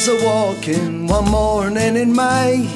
a-walking one morning in May.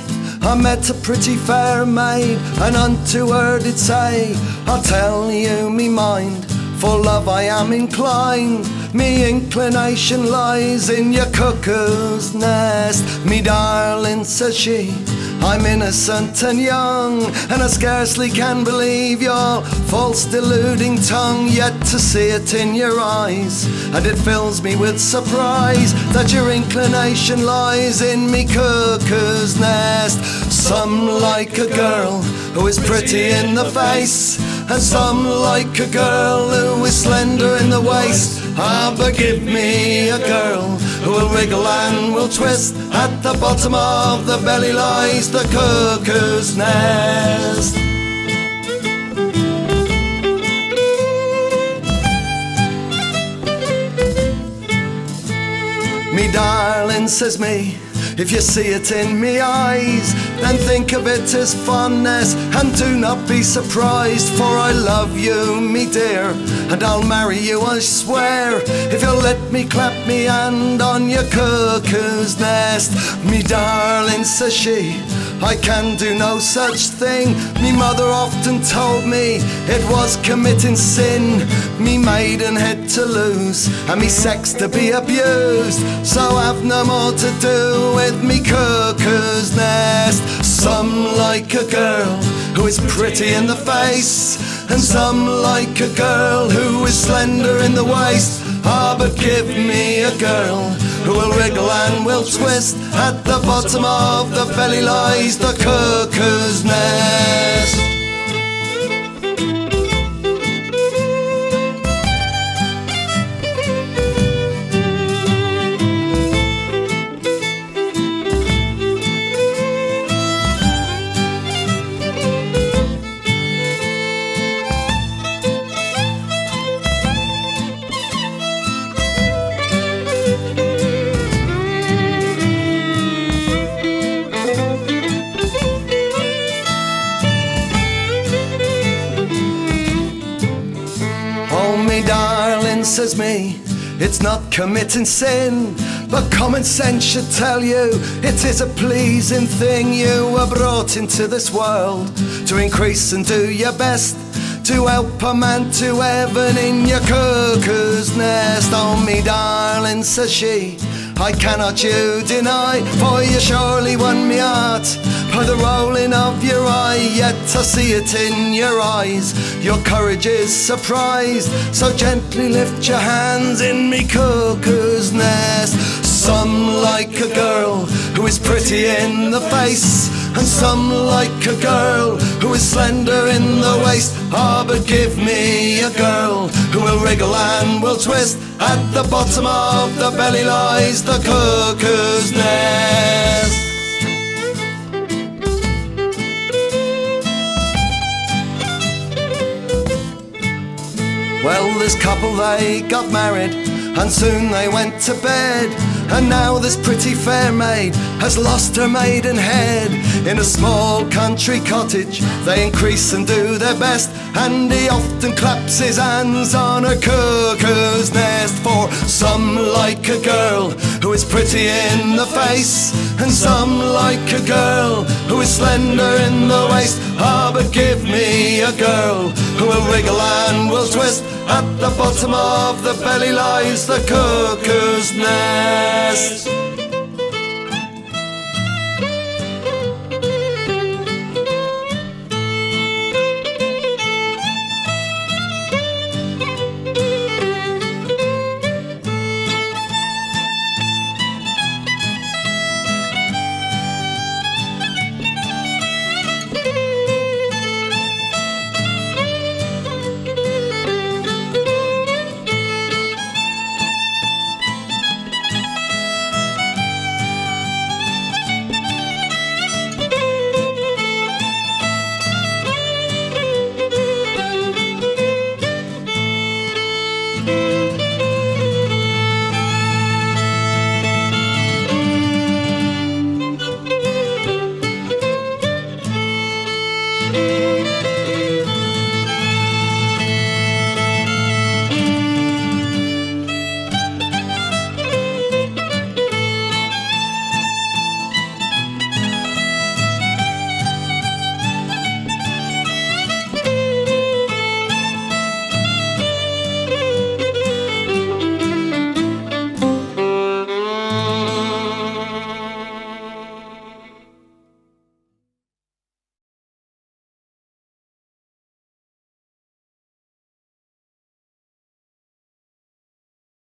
I met a pretty fair maid, and unto her did say, I'll tell you me mind, for love I am inclined. Me inclination lies in your cuckoo's nest. Me darling, says she, I'm innocent and young, and I scarcely can believe your false deluding tongue. Yet to see it in your eyes, and it fills me with surprise, that your inclination lies in me cuckoo's nest. Some like a girl who is pretty in the face, and some like a girl who is slender in the waist. Ah, but give me a girl who will wriggle and will twist. At the bottom of the belly lies the cuckoo's nest. Me darling, says me, if you see it in me eyes, then think of it as fondness, and do not be surprised, for I love you, me dear, and I'll marry you, I swear, if you'll let me clap me hand on your cuckoo's nest. Me darling, says she, I can do no such thing. Me mother often told me it was committing sin. Me maidenhead to lose, and me sex to be abused, so I've no more to do with me cuckoo's nest. Some like a girl who is pretty in the face, and some like a girl who is slender in the waist. Ah, but give me a girl who will wriggle and will twist. At the bottom of the belly lies the cuckoo's nest. Says me, it's not committing sin, but common sense should tell you it is a pleasing thing. You were brought into this world to increase and do your best, to help a man to heaven in your cuckoo's nest. Oh, me darling, says she, I cannot you deny, for you surely won me heart by the rolling of your eye. Yet I see it in your eyes, your courage is surprised, so gently lift your hands in me cuckoo's nest. Some like a girl who is pretty in the face, and some like a girl who is slender in the waist. Ah, but give me a girl who will wriggle and will twist. At the bottom of the belly lies the cuckoo's nest. Well, this couple, they got married, and soon they went to bed. And now this pretty fair maid has lost her maidenhead. In a small country cottage they increase and do their best, and he often claps his hands on her cuckoo's nest. For some like a girl who is pretty in the face, and some like a girl who is slender in the waist. Ah, but give me a girl who will wriggle and will twist. At the bottom of the belly lies the cuckoo's nest.